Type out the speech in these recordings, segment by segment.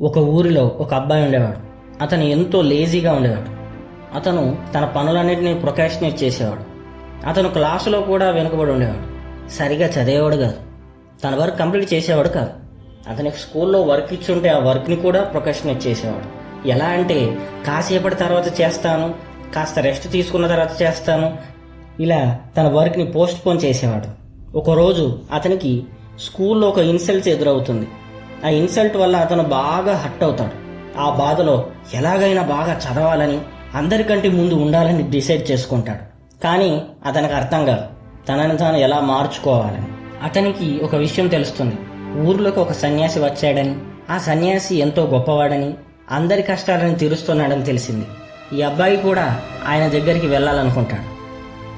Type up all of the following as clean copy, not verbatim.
ఒక ఊరిలో ఒక అబ్బాయి ఉండేవాడు. అతను ఎంతో లేజీగా ఉండేవాడు. అతను తన పనులన్నింటినీ ప్రొకాస్టినేట్ చేసేవాడు. అతను క్లాసులో కూడా వెనుకబడి ఉండేవాడు. సరిగా చదివేవాడు కాదు. తన వర్క్ కంప్లీట్ చేసేవాడు కాదు. అతనికి స్కూల్లో వర్క్ ఇచ్చుంటే ఆ వర్క్ని కూడా ప్రొకాస్టినేట్ చేసేవాడు. ఎలా అంటే కాసేపటి తర్వాత చేస్తాను, కాస్త రెస్ట్ తీసుకున్న తర్వాత చేస్తాను, ఇలా తన వర్క్ని పోస్ట్ పోన్ చేసేవాడు. ఒకరోజు అతనికి స్కూల్లో ఒక ఇన్సల్ట్ ఎదురవుతుంది. ఆ ఇన్సల్ట్ వల్ల అతను బాగా హర్ట్ అవుతాడు. ఆ బాధలో ఎలాగైనా బాగా చదవాలని, అందరికంటే ముందు ఉండాలని డిసైడ్ చేసుకుంటాడు. కానీ అతనికి అర్థం కాదు తనని తాను ఎలా మార్చుకోవాలని. అతనికి ఒక విషయం తెలుస్తుంది. ఊర్లోకి ఒక సన్యాసి వచ్చాడని, ఆ సన్యాసి ఎంతో గొప్పవాడని, అందరి కష్టాలను తీరుస్తున్నాడని తెలిసింది. ఈ అబ్బాయి కూడా ఆయన దగ్గరికి వెళ్ళాలనుకుంటాడు.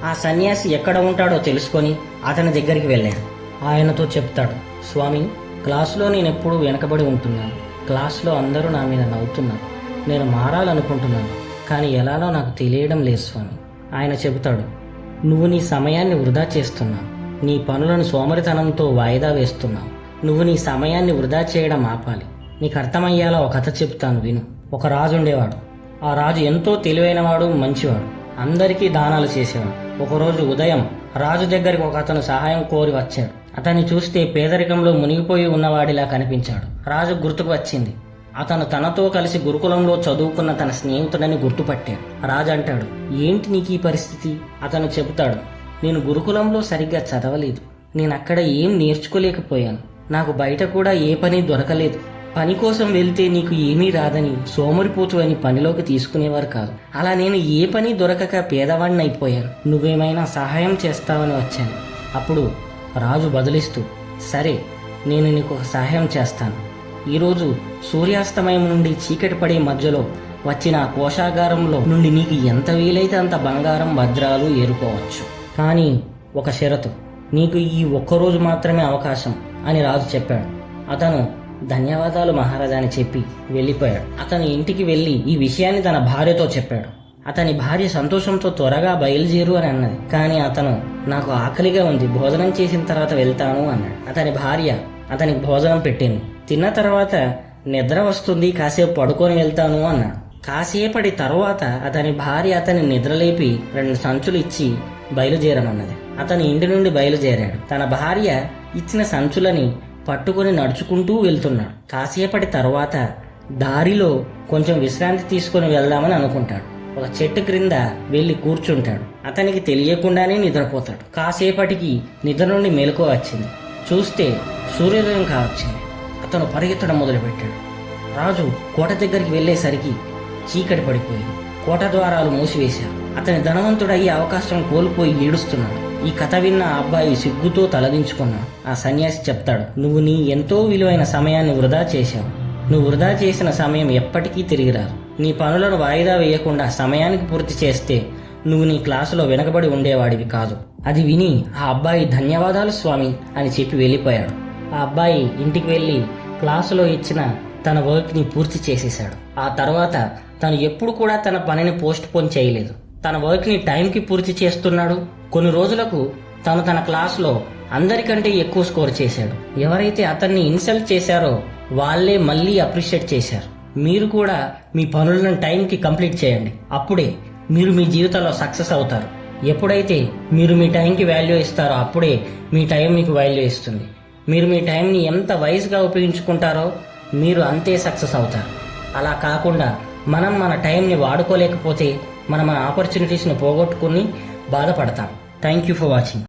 ఆ సన్యాసి ఎక్కడ ఉంటాడో తెలుసుకొని అతని దగ్గరికి వెళ్ళాడు. ఆయనతో చెప్తాడు, స్వామి, క్లాసులో నేను ఎప్పుడూ వెనకబడి ఉంటున్నాను. క్లాసులో అందరూ నా మీద నవ్వుతున్నారు. నేను మారాలనుకుంటున్నాను, కానీ ఎలానో నాకు తెలియడం లేదు స్వామి. ఆయన చెబుతాడు, నువ్వు నీ సమయాన్ని వృధా చేస్తున్నావు. నీ పనులను సోమరితనంతో వాయిదా వేస్తున్నావు. నువ్వు నీ సమయాన్ని వృధా చేయడం ఆపాలి. నీకు అర్థమయ్యేలా ఒక కథ చెప్తాను విను. ఒక రాజు ఉండేవాడు. ఆ రాజు ఎంతో తెలివైనవాడు, మంచివాడు. అందరికీ దానాలు చేసేవాడు. ఒకరోజు ఉదయం రాజు దగ్గరికి ఒక అతను సహాయం కోరి వచ్చాడు. అతన్ని చూస్తే పేదరికంలో మునిగిపోయి ఉన్నవాడిలా కనిపించాడు. రాజు గుర్తుకు వచ్చింది. అతను తనతో కలిసి గురుకులంలో చదువుకున్న తన స్నేహితుడని గుర్తుపట్టాడు. రాజు అంటాడు, ఏంటి నీకు ఈ పరిస్థితి? అతను చెబుతాడు, నేను గురుకులంలో సరిగ్గా చదవలేదు. నేను అక్కడ ఏం నేర్చుకోలేకపోయాను. నాకు బయట కూడా ఏ పని దొరకలేదు. పని కోసం వెళ్తే నీకు ఏమీ రాదని, సోమరిపోతు అని పనిలోకి తీసుకునేవారు కాదు. అలా నేను ఏ పని దొరకక పేదవాడిని అయిపోయాను. నువ్వేమైనా సహాయం చేస్తావని వచ్చాను. అప్పుడు రాజు బదులిస్తూ, సరే, నేను నీకు ఒక సహాయం చేస్తాను. ఈరోజు సూర్యాస్తమయం నుండి చీకటి పడే మధ్యలో వచ్చిన కోశాగారంలో నుండి నీకు ఎంత వీలైతే అంత బంగారం, వజ్రాలు ఏరుకోవచ్చు. కానీ ఒక షరతు, నీకు ఈ ఒక్కరోజు మాత్రమే అవకాశం అని రాజు చెప్పాడు. అతను ధన్యవాదాలు మహారాజా అని చెప్పి వెళ్ళిపోయాడు. అతను ఇంటికి వెళ్ళి ఈ విషయాన్ని తన భార్యతో చెప్పాడు. అతని భార్య సంతోషంతో త్వరగా బయలుదేరు అని అన్నది. కానీ అతను, నాకు ఆకలిగా ఉంది, భోజనం చేసిన తర్వాత వెళ్తాను అన్నాడు. అతని భార్య అతనికి భోజనం పెట్టింది. తిన్న తర్వాత నిద్ర వస్తుంది, కాసేపు పడుకొని వెళ్తాను అన్నాడు. కాసేపటి తర్వాత అతని భార్య అతని నిద్రలేపి 2 సంచులు ఇచ్చి బయలుదేరమన్నది. అతని ఇంటి నుండి బయలుదేరాడు. తన భార్య ఇచ్చిన సంచులని పట్టుకొని నడుచుకుంటూ వెళ్తున్నాడు. కాసేపటి తర్వాత దారిలో కొంచెం విశ్రాంతి తీసుకొని వెళ్దామని అనుకుంటాడు. ఒక చెట్టు క్రింద వెళ్లి కూర్చుంటాడు. అతనికి తెలియకుండానే నిద్రపోతాడు. కాసేపటికి నిద్ర నుండి మెలకువ వచ్చింది. చూస్తే సూర్యోదయం కావచ్చింది. అతను పరిగెత్తడం మొదలుపెట్టాడు. రాజు కోట దగ్గరికి వెళ్లేసరికి చీకటి పడిపోయింది. కోట ద్వారాలు మూసివేశారు. అతని ధనవంతుడయ్యే అవకాశం కోల్పోయి ఏడుస్తున్నాడు. ఈ కథ విన్న ఆ అబ్బాయి సిగ్గుతో తలదించుకున్నాడు. ఆ సన్యాసి చెప్తాడు, నువ్వు నీ ఎంతో విలువైన సమయాన్ని వృధా చేశావు. నువ్వు వృధా చేసిన సమయం ఎప్పటికీ తిరిగి రాదు. నీ పనులను వాయిదా వేయకుండా సమయానికి పూర్తి చేస్తే నువ్వు నీ క్లాసులో వెనకబడి ఉండేవాడివి కాదు. అది విని ఆ అబ్బాయి ధన్యవాదాలు స్వామి అని చెప్పి వెళ్ళిపోయాడు. ఆ అబ్బాయి ఇంటికి వెళ్ళి క్లాసులో ఇచ్చిన తన వర్క్ని పూర్తి చేసేశాడు. ఆ తర్వాత తను ఎప్పుడు కూడా తన పనిని పోస్ట్ పోన్ చేయలేదు. తన వర్క్ని టైంకి పూర్తి చేస్తున్నాడు. కొన్ని రోజులకు తను తన క్లాస్లో అందరికంటే ఎక్కువ స్కోర్ చేశాడు. ఎవరైతే అతన్ని ఇన్సల్ట్ చేశారో వాళ్ళే మళ్ళీ అప్రిషియేట్ చేశారు. మీరు కూడా మీ పనులను టైంకి కంప్లీట్ చేయండి. అప్పుడే మీరు మీ జీవితంలో సక్సెస్ అవుతారు. ఎప్పుడైతే మీరు మీ టైంకి వాల్యూ ఇస్తారో అప్పుడే మీ టైం మీకు వాల్యూ ఇస్తుంది. మీరు మీ టైంని ఎంత వైజ్గా ఉపయోగించుకుంటారో మీరు అంతే సక్సెస్ అవుతారు. అలా కాకుండా మనం మన టైంని వాడుకోలేకపోతే మన ఆపర్చునిటీస్ని పోగొట్టుకుని బాధపడతాం. Thank you for watching.